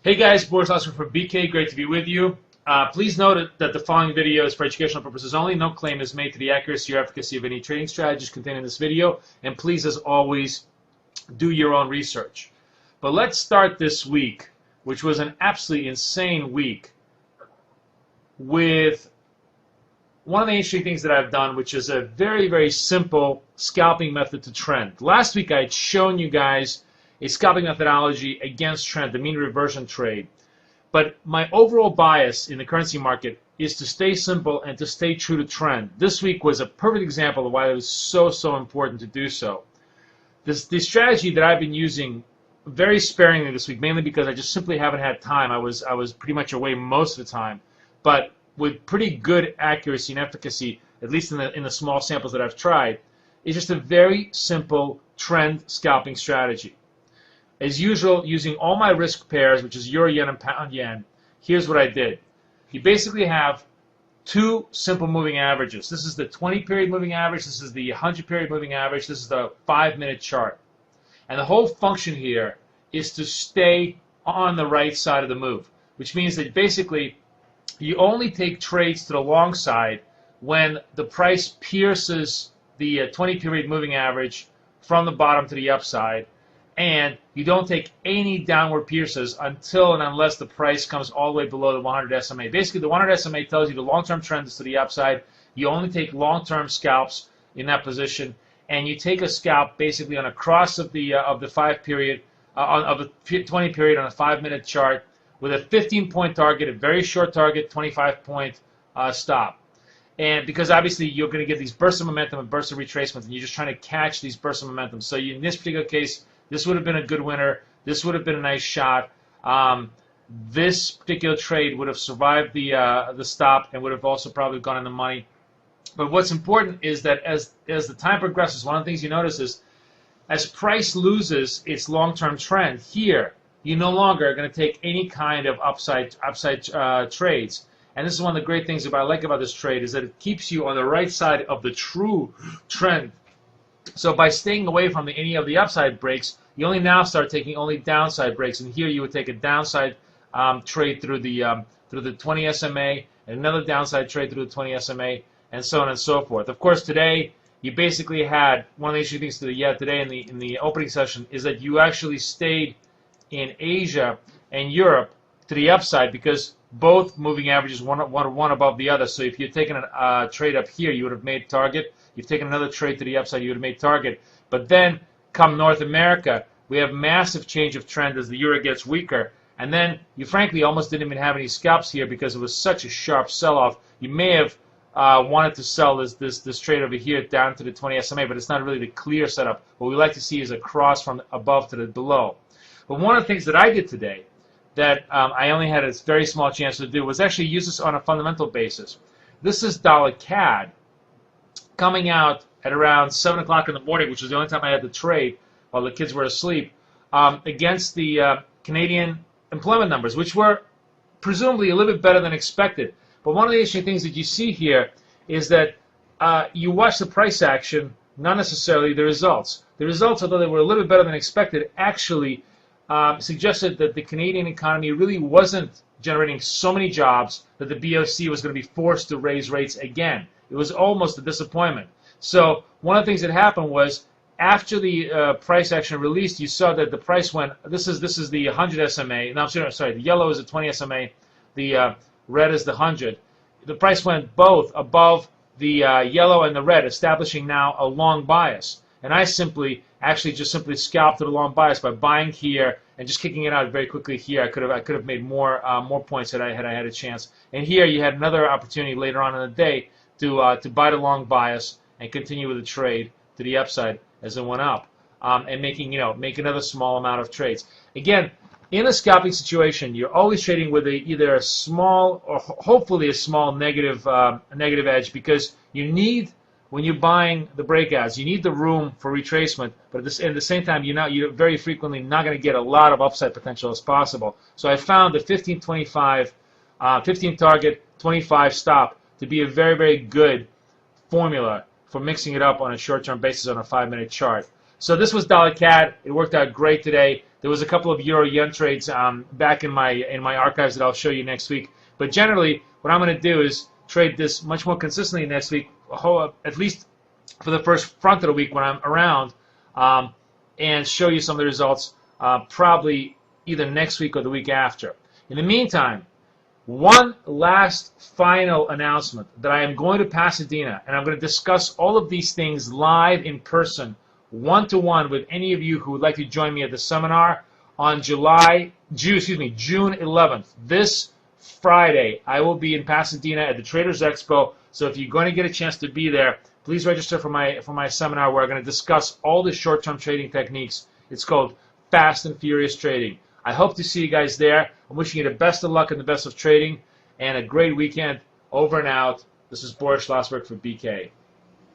Hey guys, Boris Oscar from BK. Great to be with you. Please note that the following video is for educational purposes only. No claim is made to the accuracy or efficacy of any trading strategies contained in this video. And please, as always, do your own research. But let's start this week, which was an absolutely insane week, with one of the interesting things that I've done, which is a very, very simple scalping method to trend. Last week I had shown you guys a scalping methodology against trend, the mean reversion trade. But my overall bias in the currency market is to stay simple and to stay true to trend. This week was a perfect example of why it was so important to do so. The strategy that I've been using very sparingly this week, mainly because I just simply haven't had time. I was pretty much away most of the time, but with pretty good accuracy and efficacy, at least in the small samples that I've tried, is just a very simple trend scalping strategy. As usual, using all my risk pairs, which is euro yen and pound yen, here's what I did. You basically have two simple moving averages. This is the 20-period moving average, this is the 100-period moving average, this is the 5-minute chart. And the whole function here is to stay on the right side of the move, which means that basically you only take trades to the long side when the price pierces the 20-period moving average from the bottom to the upside, and you don't take any downward pierces until and unless the price comes all the way below the 100 SMA. Basically, the 100 SMA tells you the long-term trend is to the upside. You only take long-term scalps in that position, and you take a scalp basically on a cross of the 5-period, of the 20-period on a 5-minute chart with a 15-point target, a very short target, 25-point stop. And because obviously you're going to get these bursts of momentum and bursts of retracements, and you're just trying to catch these bursts of momentum. So in this particular case, this would have been a good winner. This would have been a nice shot. This particular trade would have survived the stop and would have also probably gone in the money. But what's important is that as the time progresses, one of the things you notice is as price loses its long-term trend here, you no longer are going to take any kind of upside trades. And this is one of the great things I like about this trade is that it keeps you on the right side of the true trend. So by staying away from any of the upside breaks, you only now start taking only downside breaks. And here you would take a downside trade through the 20 SMA, and another downside trade through the 20 SMA, and so on and so forth. Of course, today you basically had one of the interesting things today in the opening session is that you actually stayed in Asia and Europe to the upside because both moving averages one above the other. So if you'd taken a trade up here, you would have made target. You've taken another trade to the upside, you would have made target. But then come North America, we have massive change of trend as the euro gets weaker. And then you frankly almost didn't even have any scalps here because it was such a sharp sell-off. You may have wanted to sell this trade over here down to the 20 SMA, but it's not really the clear setup. What we like to see is a cross from above to the below. But one of the things that I did today that I only had a very small chance to do was actually use this on a fundamental basis. This is dollar CAD coming out at around 7 o'clock in the morning, which was the only time I had to trade while the kids were asleep, against the Canadian employment numbers, which were presumably a little bit better than expected. But one of the interesting things that you see here is that you watch the price action, not necessarily the results. The results, although they were a little bit better than expected, actually suggested that the Canadian economy really wasn't generating so many jobs that the BOC was going to be forced to raise rates again. It was almost a disappointment. So one of the things that happened was after the price action released, you saw that the price went. This is the 100 SMA. No, I'm sorry. The yellow is the 20 SMA. The red is the 100. The price went both above the yellow and the red, establishing now a long bias. And I simply scalped to the long bias by buying here and just kicking it out very quickly here. I could have made more points had I had a chance. And here you had another opportunity later on in the day to buy the long bias and continue with the trade to the upside as it went up, and make another small amount of trades. Again, in a scalping situation, you're always trading with either a small or hopefully a small negative edge, because you need, when you're buying the breakouts, you need the room for retracement, but at the same time, you're very frequently not going to get a lot of upside potential as possible. So I found the 15-25, 15 target, 25 stop to be a very, very good formula for mixing it up on a short-term basis on a 5-minute chart. So this was dollar CAD. It worked out great today. There was a couple of euro-yen trades back in my archives that I'll show you next week. But generally, what I'm going to do is trade this much more consistently next week, at least for the first front of the week when I'm around, and show you some of the results probably either next week or the week after. In the meantime, one last final announcement that I am going to Pasadena, and I'm going to discuss all of these things live in person, one-to-one with any of you who would like to join me at the seminar on June 11th. This Friday, I will be in Pasadena at the Traders Expo, so if you're going to get a chance to be there, please register for my seminar where I'm going to discuss all the short-term trading techniques. It's called Fast and Furious Trading. I hope to see you guys there. I'm wishing you the best of luck and the best of trading, and a great weekend. Over and out. This is Boris Schlossberg for BK.